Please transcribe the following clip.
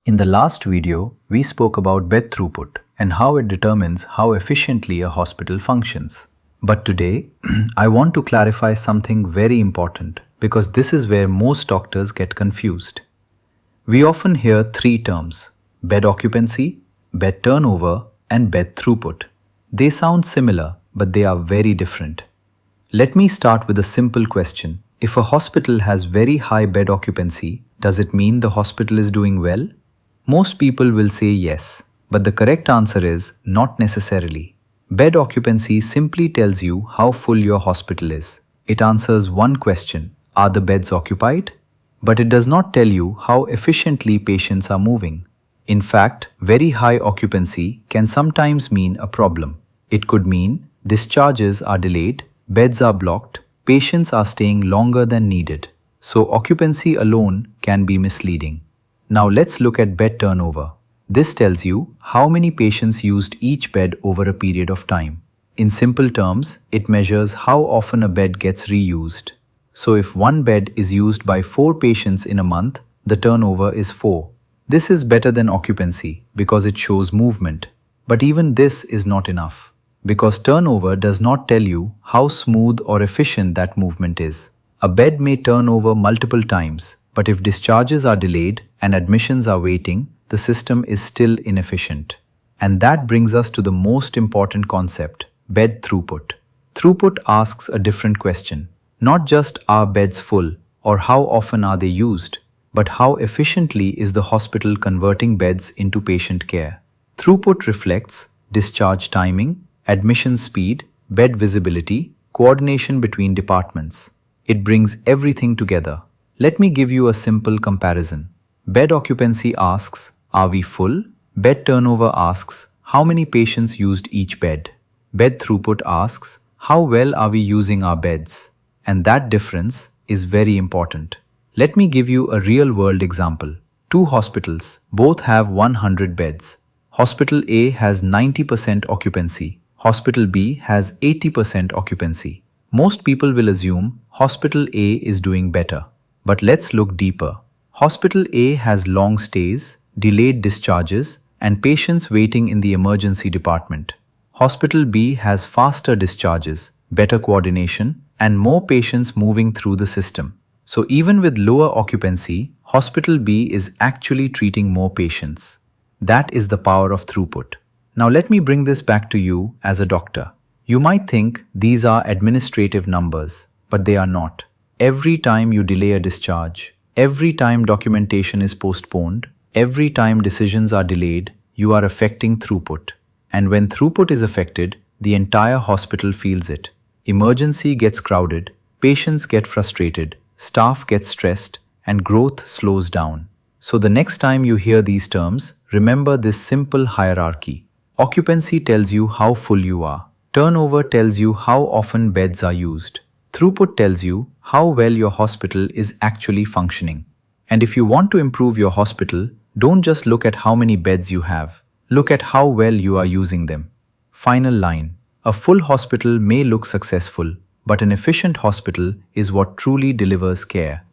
In the last video, we spoke about bed throughput and how it determines how efficiently a hospital functions. But today, I want to clarify something very important because this is where most doctors get confused. We often hear three terms: bed occupancy, bed turnover, and bed throughput. They sound similar, but they are very different. Let me start with a simple question. If a hospital has very high bed occupancy, does it mean the hospital is doing well? Most people will say yes, but the correct answer is not necessarily. Bed occupancy simply tells you how full your hospital is. It answers one question: are the beds occupied? But it does not tell you how efficiently patients are moving. In fact, very high occupancy can sometimes mean a problem. It could mean discharges are delayed, beds are blocked, patients are staying longer than needed. So occupancy alone can be misleading. Now let's look at bed turnover. This tells you how many patients used each bed over a period of time. In simple terms, it measures how often a bed gets reused. So if one bed is used by 4 patients in a month, the turnover is 4. This is better than occupancy because it shows movement. But even this is not enough, because turnover does not tell you how smooth or efficient that movement is. A bed may turn over multiple times, but if discharges are delayed and admissions are waiting, the system is still inefficient. And that brings us to the most important concept: bed throughput. Throughput asks a different question. Not just are beds full or how often are they used, but how efficiently is the hospital converting beds into patient care. Throughput reflects discharge timing, admission speed, bed visibility, coordination between departments. It brings everything together. Let me give you a simple comparison. Bed occupancy asks, are we full? Bed turnover asks, how many patients used each bed? Bed throughput asks, how well are we using our beds? And that difference is very important. Let me give you a real-world example. 2 hospitals, both have 100 beds. Hospital A has 90% occupancy. Hospital B has 80% occupancy. Most people will assume Hospital A is doing better. But let's look deeper. Hospital A has long stays, delayed discharges, and patients waiting in the emergency department. Hospital B has faster discharges, better coordination, and more patients moving through the system. So even with lower occupancy, Hospital B is actually treating more patients. That is the power of throughput. Now let me bring this back to you as a doctor. You might think these are administrative numbers, but they are not. Every time you delay a discharge, every time documentation is postponed, every time decisions are delayed, you are affecting throughput. And when throughput is affected, the entire hospital feels it. Emergency gets crowded, patients get frustrated, staff gets stressed, and growth slows down. So the next time you hear these terms, remember this simple hierarchy. Occupancy tells you how full you are. Turnover tells you how often beds are used. Throughput tells you how well your hospital is actually functioning. And if you want to improve your hospital, don't just look at how many beds you have. Look at how well you are using them. Final line. A full hospital may look successful, but an efficient hospital is what truly delivers care.